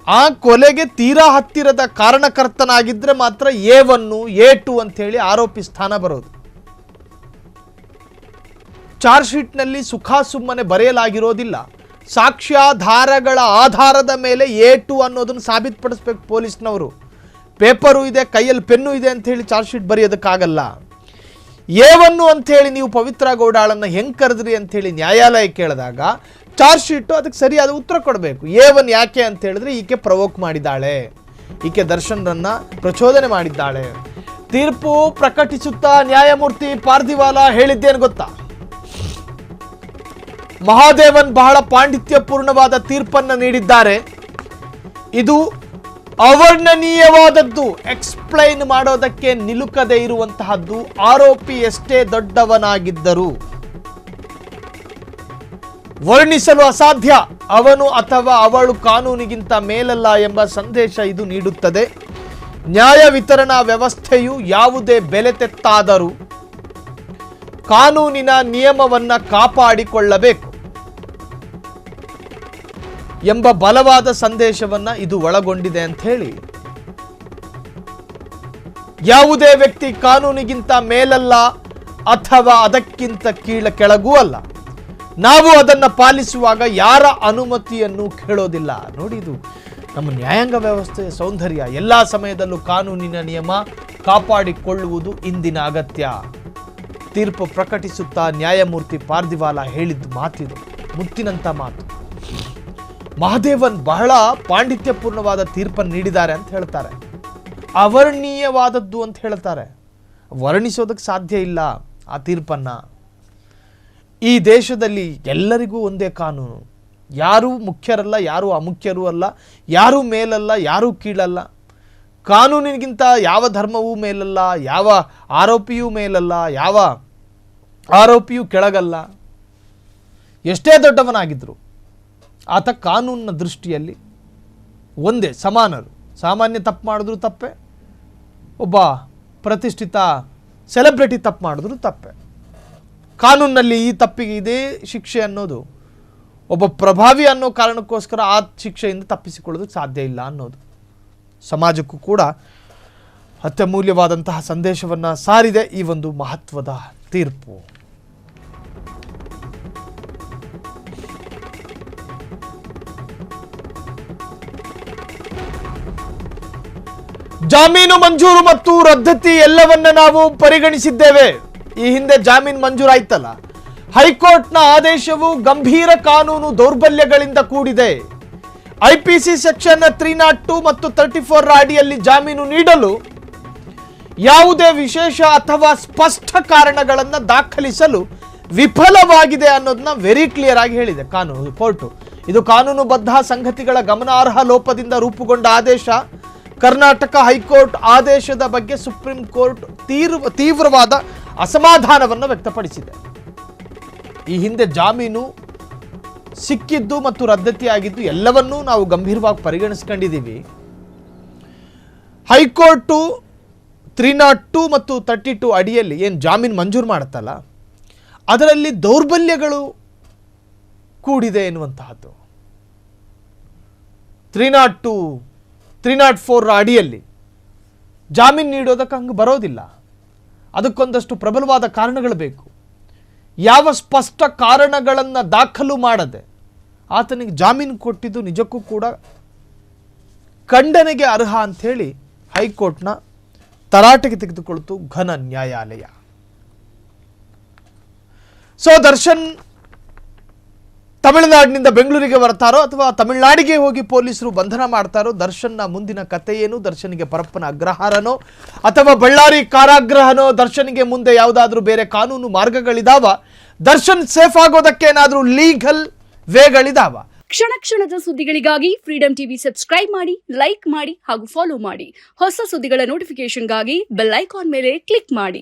ಆ ಕೊಲೆಗೆ ತೀರಾ ಹತ್ತಿರದ ಕಾರಣಕರ್ತನಾಗಿದ್ದರೆ ಮಾತ್ರ A1 A2 ಅಂತ ಹೇಳಿ ಆರೋಪಿ ಸ್ಥಾನ ಬರೋದು. ಚಾರ್ಜ್ ಶೀಟ್ನಲ್ಲಿ ಸುಮ್ಮನೆ ಬರೆಯಲಾಗಿರೋದಿಲ್ಲ. ಸಾಕ್ಷ್ಯಾಧಾರಗಳ ಆಧಾರದ ಮೇಲೆ A2 ಅನ್ನೋದನ್ನು ಸಾಬೀತುಪಡಿಸಬೇಕು ಪೊಲೀಸ್ನವರು. ಪೇಪರು ಇದೆ, ಕೈಯಲ್ಲಿ ಪೆನ್ನು ಇದೆ ಅಂತ ಹೇಳಿ ಚಾರ್ಜ್ ಶೀಟ್ ಬರೆಯೋದಕ್ಕಾಗಲ್ಲ. A1 ಅಂತ ಹೇಳಿ ನೀವು ಪವಿತ್ರ ಗೌಡಾಳನ್ನು ಹೆಂಗೆ ಕರೆದ್ರಿ ಅಂತ ಹೇಳಿ ನ್ಯಾಯಾಲಯ ಕೇಳಿದಾಗ ಚಾರ್ಜ್ ಶೀಟು ಅದಕ್ಕೆ ಸರಿಯಾದ ಉತ್ತರ ಕೊಡಬೇಕು. A1 ಯಾಕೆ ಅಂತ ಹೇಳಿದ್ರೆ ಈಕೆ ಪ್ರವೋಕ್ ಮಾಡಿದ್ದಾಳೆ, ಈಕೆ ದರ್ಶನ್ರನ್ನ ಪ್ರಚೋದನೆ ಮಾಡಿದ್ದಾಳೆ. ತೀರ್ಪು ಪ್ರಕಟಿಸುತ್ತಾ ನ್ಯಾಯಮೂರ್ತಿ ಪಾರ್ದಿವಾಲ ಹೇಳಿದ್ದೇನು ಗೊತ್ತಾ? ಮಹಾದೇವನ್ ಬಹಳ ಪಾಂಡಿತ್ಯಪೂರ್ಣವಾದ ತೀರ್ಪನ್ನು ನೀಡಿದ್ದಾರೆ. ಇದು ಅವರ್ಣನೀಯವಾದದ್ದು, ಎಕ್ಸ್ಪ್ಲೈನ್ ಮಾಡೋದಕ್ಕೆ ನಿಲುಕದೇ ಇರುವಂತಹದ್ದು. ಆರೋಪಿ ಎಷ್ಟೇ ದೊಡ್ಡವನಾಗಿದ್ದರೂ ವರ್ಣಿಸಲು ಅಸಾಧ್ಯ. ಅವನು ಅಥವಾ ಅವಳು ಕಾನೂನಿಗಿಂತ ಮೇಲಲ್ಲ ಎಂಬ ಸಂದೇಶ ಇದು ನೀಡುತ್ತದೆ. ನ್ಯಾಯ ವಿತರಣಾ ವ್ಯವಸ್ಥೆಯು ಯಾವುದೇ ಬೆಲೆ ತೆತ್ತಾದರೂ ಕಾನೂನಿನ ನಿಯಮವನ್ನ ಕಾಪಾಡಿಕೊಳ್ಳಬೇಕು ಎಂಬ ಬಲವಾದ ಸಂದೇಶವನ್ನ ಇದು ಒಳಗೊಂಡಿದೆ ಅಂತ ಹೇಳಿ, ಯಾವುದೇ ವ್ಯಕ್ತಿ ಕಾನೂನಿಗಿಂತ ಮೇಲಲ್ಲ ಅಥವಾ ಅದಕ್ಕಿಂತ ಕೆಳಗೂ ಅಲ್ಲ. ನಾವು ಅದನ್ನು ಪಾಲಿಸುವಾಗ ಯಾರ ಅನುಮತಿಯನ್ನು ಕೇಳೋದಿಲ್ಲ. ನೋಡಿ, ಇದು ನಮ್ಮ ನ್ಯಾಯಾಂಗ ವ್ಯವಸ್ಥೆಯ ಸೌಂದರ್ಯ. ಎಲ್ಲ ಸಮಯದಲ್ಲೂ ಕಾನೂನಿನ ನಿಯಮ ಕಾಪಾಡಿಕೊಳ್ಳುವುದು ಇಂದಿನ ಅಗತ್ಯ. ತೀರ್ಪು ಪ್ರಕಟಿಸುತ್ತಾ ನ್ಯಾಯಮೂರ್ತಿ ಪಾರ್ದಿವಾಲ ಹೇಳಿದ್ದು ಮಾತಿದು, ಮುತ್ತಿನಂಥ ಮಾತು. ಮಹಾದೇವನ್ ಬಹಳ ಪಾಂಡಿತ್ಯಪೂರ್ಣವಾದ ತೀರ್ಪನ್ನು ನೀಡಿದ್ದಾರೆ ಅಂತ ಹೇಳ್ತಾರೆ. ಅವರ್ಣೀಯವಾದದ್ದು ಅಂತ ಹೇಳ್ತಾರೆ. ವರ್ಣಿಸೋದಕ್ಕೆ ಸಾಧ್ಯ ಇಲ್ಲ ಆ ತೀರ್ಪನ್ನು. ಈ ದೇಶದಲ್ಲಿ ಎಲ್ಲರಿಗೂ ಒಂದೇ ಕಾನೂನು. ಯಾರೂ ಮುಖ್ಯರಲ್ಲ, ಯಾರೂ ಅಮುಖ್ಯರೂ ಅಲ್ಲ, ಯಾರೂ ಮೇಲಲ್ಲ, ಯಾರೂ ಕೀಳಲ್ಲ. ಕಾನೂನಿಗಿಂತ ಯಾವ ಧರ್ಮವೂ ಮೇಲಲ್ಲ, ಯಾವ ಆರೋಪಿಯೂ ಮೇಲಲ್ಲ, ಯಾವ ಆರೋಪಿಯೂ ಕೆಳಗಲ್ಲ. ಎಷ್ಟೇ ದೊಡ್ಡವನಾಗಿದ್ದರು ಆತ ಕಾನೂನಿನ ದೃಷ್ಟಿಯಲ್ಲಿ ಒಂದೇ, ಸಮಾನರು. ಸಾಮಾನ್ಯ ತಪ್ಪು ಮಾಡಿದ್ರು ತಪ್ಪೆ, ಒಬ್ಬ ಪ್ರತಿಷ್ಠಿತ ಸೆಲೆಬ್ರಿಟಿ ತಪ್ಪು ಮಾಡಿದ್ರು ತಪ್ಪೆ. ಕಾನೂನಿನಲ್ಲಿ ಈ ತಪ್ಪಿಗೆ ಇದೇ ಶಿಕ್ಷೆ ಅನ್ನೋದು, ಒಬ್ಬ ಪ್ರಭಾವಿ ಅನ್ನೋ ಕಾರಣಕ್ಕೋಸ್ಕರ ಆ ಶಿಕ್ಷೆಯಿಂದ ತಪ್ಪಿಸಿಕೊಳ್ಳೋದಕ್ಕೆ ಸಾಧ್ಯ ಇಲ್ಲ ಅನ್ನೋದು ಸಮಾಜಕ್ಕೂ ಕೂಡ ಅತ್ಯಮೂಲ್ಯವಾದಂತಹ ಸಂದೇಶವನ್ನು ಸಾರಿದೆ ಈ ಒಂದು ಮಹತ್ವದ ತೀರ್ಪು. ಜಾಮೀನು ಮಂಜೂರು ಮತ್ತು ರದ್ದತಿ ಎಲ್ಲವನ್ನ ನಾವು ಪರಿಗಣಿಸಿದ್ದೇವೆ. ಈ ಹಿಂದೆ ಜಾಮೀನು ಮಂಜೂರಾಯ್ತಲ್ಲ, ಹೈಕೋರ್ಟ್ನ ಆದೇಶವು ಗಂಭೀರ ಕಾನೂನು ದೌರ್ಬಲ್ಯಗಳಿಂದ ಕೂಡಿದೆ. IPC ಸೆಕ್ಷನ್ 302 ಮತ್ತು 34 ಅಡಿಯಲ್ಲಿ ಜಾಮೀನು ನೀಡಲು ಯಾವುದೇ ವಿಶೇಷ ಅಥವಾ ಸ್ಪಷ್ಟ ಕಾರಣಗಳನ್ನು ದಾಖಲಿಸಲು ವಿಫಲವಾಗಿದೆ ಅನ್ನೋದನ್ನ ವೆರಿ ಕ್ಲಿಯರ್ ಆಗಿ ಹೇಳಿದೆ ಕೋರ್ಟು. ಇದು ಕಾನೂನುಬದ್ಧ ಸಂಗತಿಗಳ ಗಮನಾರ್ಹ ಲೋಪದಿಂದ ರೂಪುಗೊಂಡ ಆದೇಶ. ಕರ್ನಾಟಕ ಹೈಕೋರ್ಟ್ ಆದೇಶದ ಬಗ್ಗೆ ಸುಪ್ರೀಂ ಕೋರ್ಟ್ ತೀವ್ರವಾದ ಅಸಮಾಧಾನವನ್ನು ವ್ಯಕ್ತಪಡಿಸಿದೆ. ಈ ಹಿಂದೆ ಜಾಮೀನು ಸಿಕ್ಕಿದ್ದು ಮತ್ತು ರದ್ದತಿಯಾಗಿದ್ದು ಎಲ್ಲವನ್ನೂ ನಾವು ಗಂಭೀರವಾಗಿ ಪರಿಗಣಿಸ್ಕೊಂಡಿದ್ದೀವಿ. ಹೈಕೋರ್ಟು 302 ಮತ್ತು 32 ಅಡಿಯಲ್ಲಿ ಏನು ಜಾಮೀನು ಮಂಜೂರು ಮಾಡುತ್ತಲ್ಲ, ಅದರಲ್ಲಿ ದೌರ್ಬಲ್ಯಗಳು ಕೂಡಿದೆ ಎನ್ನುವಂತಹದ್ದು. 302, 304 ಅಡಿಯಲ್ಲಿ ಜಾಮೀನು ನೀಡೋದಕ್ಕೆ ಹಂಗೆ ಬರೋದಿಲ್ಲ. ಅದಕ್ಕೊಂದಷ್ಟು ಪ್ರಬಲವಾದ ಕಾರಣಗಳು ಬೇಕು. ಯಾವ ಸ್ಪಷ್ಟ ಕಾರಣಗಳನ್ನು ದಾಖಲು ಮಾಡದೆ ಆತನಿಗೆ ಜಾಮೀನು ಕೊಟ್ಟಿದ್ದು ನಿಜಕ್ಕೂ ಕೂಡ ಖಂಡನೆಗೆ ಅರ್ಹ ಅಂಥೇಳಿ ಹೈಕೋರ್ಟ್ನ ತರಾಟೆಗೆ ತೆಗೆದುಕೊಳ್ತು ಘನ ನ್ಯಾಯಾಲಯ. ಸೊ ದರ್ಶನ್ ತಮಿಳುನಾಡಿನಿಂದ ಬೆಂಗಳೂರಿಗೆ ಬರ್ತಾರೋ ಅಥವಾ ತಮಿಳುನಾಡಿಗೆ ಹೋಗಿ ಪೊಲೀಸರು ಬಂಧನ ಮಾಡ್ತಾರೋ, ದರ್ಶನ್ನ ಮುಂದಿನ ಕತೆ ಏನು? ದರ್ಶನ್ಗೆ ಪರಪ್ಪನ ಅಗ್ರಹಾರನೋ ಅಥವಾ ಬಳ್ಳಾರಿ ಕಾರಾಗೃಹನೋ? ದರ್ಶನ್ಗೆ ಮುಂದೆ ಯಾವುದಾದ್ರೂ ಬೇರೆ ಕಾನೂನು ಮಾರ್ಗಗಳಿದಾವ? ದರ್ಶನ್ ಸೇಫ್ ಆಗೋದಕ್ಕೆ ಏನಾದರೂ ಲೀಗಲ್ ವೇಗಳಿದಾವ? ಕ್ಷಣ ಕ್ಷಣದ ಸುದ್ದಿಗಳಿಗಾಗಿ ಫ್ರೀಡಂ ಟಿವಿ ಸಬ್ಸ್ಕ್ರೈಬ್ ಮಾಡಿ, ಲೈಕ್ ಮಾಡಿ ಹಾಗೂ ಫಾಲೋ ಮಾಡಿ. ಹೊಸ ಸುದ್ದಿಗಳ ನೋಟಿಫಿಕೇಶನ್ಗಾಗಿ ಬೆಲ್ ಐಕಾನ್ ಮೇಲೆ ಕ್ಲಿಕ್ ಮಾಡಿ.